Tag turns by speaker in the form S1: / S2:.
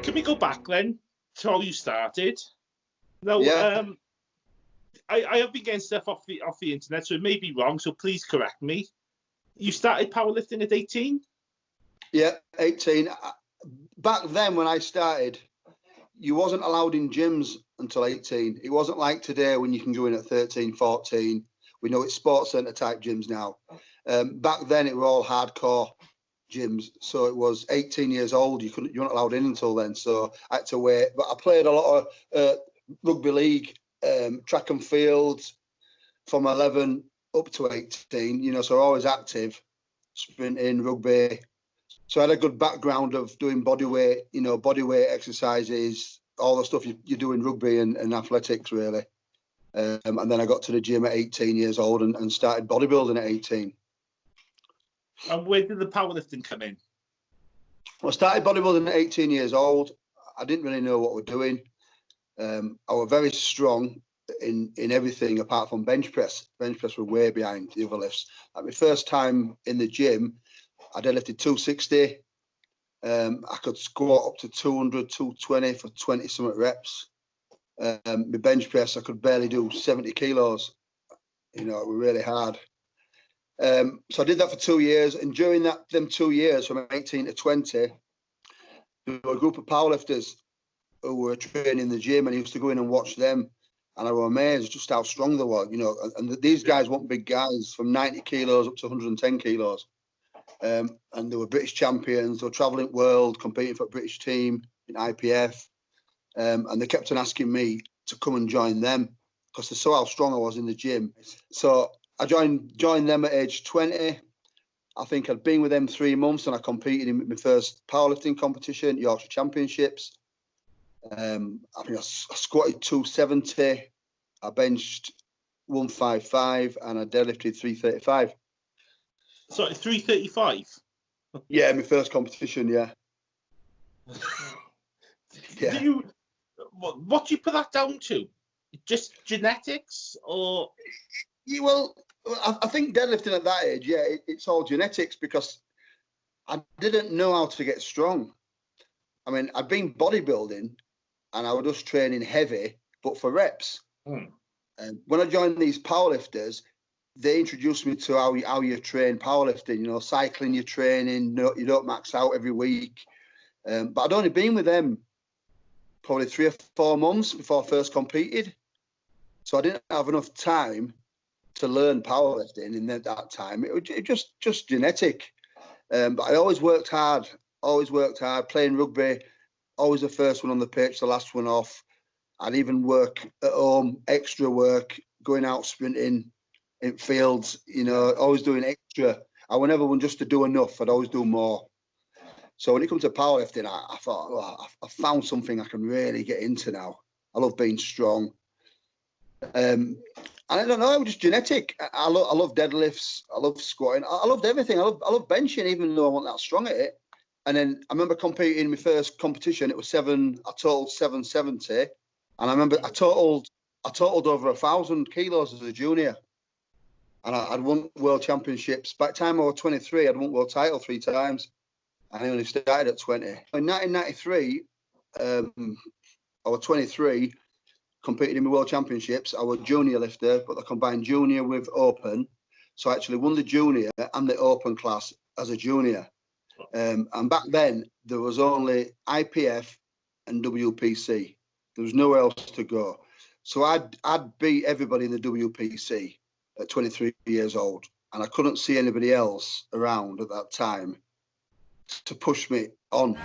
S1: Can we go back then to how you started? Now,
S2: Yeah.
S1: I have been getting stuff off the internet, so it may be wrong, so please correct me. You started powerlifting at 18?
S2: Yeah, 18. Back then when I started, you wasn't allowed in gyms until 18. It wasn't like today when you can go in at 13, 14. We know it's sports centre type gyms now. Back then it were all hardcore gyms. So it was 18 years old. You weren't allowed in until then. So I had to wait. But I played a lot of rugby league, track and field from 11 up to 18, you know, so always active, sprinting, rugby. So I had a good background of doing bodyweight, you know, bodyweight exercises, all the stuff you do in rugby and athletics, really. And then I got to the gym at 18 years old and started bodybuilding at 18.
S1: And where did the powerlifting come in?
S2: Well, I started bodybuilding at 18 years old. I didn't really know what we're doing. I was very strong in everything apart from bench press. Bench press were way behind the other lifts. At my first time in the gym, I deadlifted 260. I could squat up to 200, 220 for 20 something reps. My bench press, I could barely do 70 kilos. You know, it was really hard. So I did that for 2 years. And during them 2 years, from 18 to 20, there were a group of powerlifters who were training in the gym, and I used to go in and watch them. And I was amazed just how strong they were, you know. And these guys weren't big guys, from 90 kilos up to 110 kilos. And they were British champions. They were traveling the world, competing for a British team in IPF. And they kept on asking me to come and join them because they saw how strong I was in the gym. So I joined them at age 20. I think I'd been with them 3 months and I competed in my first powerlifting competition, Yorkshire Championships. I think I squatted 270. I benched 155 and I deadlifted 335.
S1: Sorry, 335?
S2: Yeah, my first competition, yeah. Yeah.
S1: What do you put that down to? Just genetics or?
S2: Yeah, well, I think deadlifting at that age, yeah, it's all genetics because I didn't know how to get strong. I mean, I'd been bodybuilding and I was just training heavy, but for reps. And when I joined these powerlifters, they introduced me to how you train powerlifting, you know, cycling your training, you don't max out every week. But I'd only been with them probably 3 or 4 months before I first competed. So I didn't have enough time to learn powerlifting in that time. It was just genetic. But I always worked hard, playing rugby, always the first one on the pitch, the last one off. I'd even work at home, extra work, going out sprinting in fields, you know, always doing extra. I would never want just to do enough. I'd always do more. So when it comes to powerlifting, I thought, well, I found something I can really get into now. I love being strong. And I don't know, it was just genetic. I love deadlifts. I love squatting. I loved everything. I love benching, even though I wasn't that strong at it. And then I remember competing in my first competition. It was I totaled 770. And I remember I totaled over 1,000 kilos as a junior. And I'd won world championships. By the time I was 23, I'd won world title 3 times. And I only started at 20. In 1993, I was 23, competed in the world championships. I was junior lifter, but I combined junior with open. So I actually won the junior and the open class as a junior. And back then, there was only IPF and WPC. There was nowhere else to go. So I'd beat everybody in the WPC at 23 years old. And I couldn't see anybody else around at that time to push me on.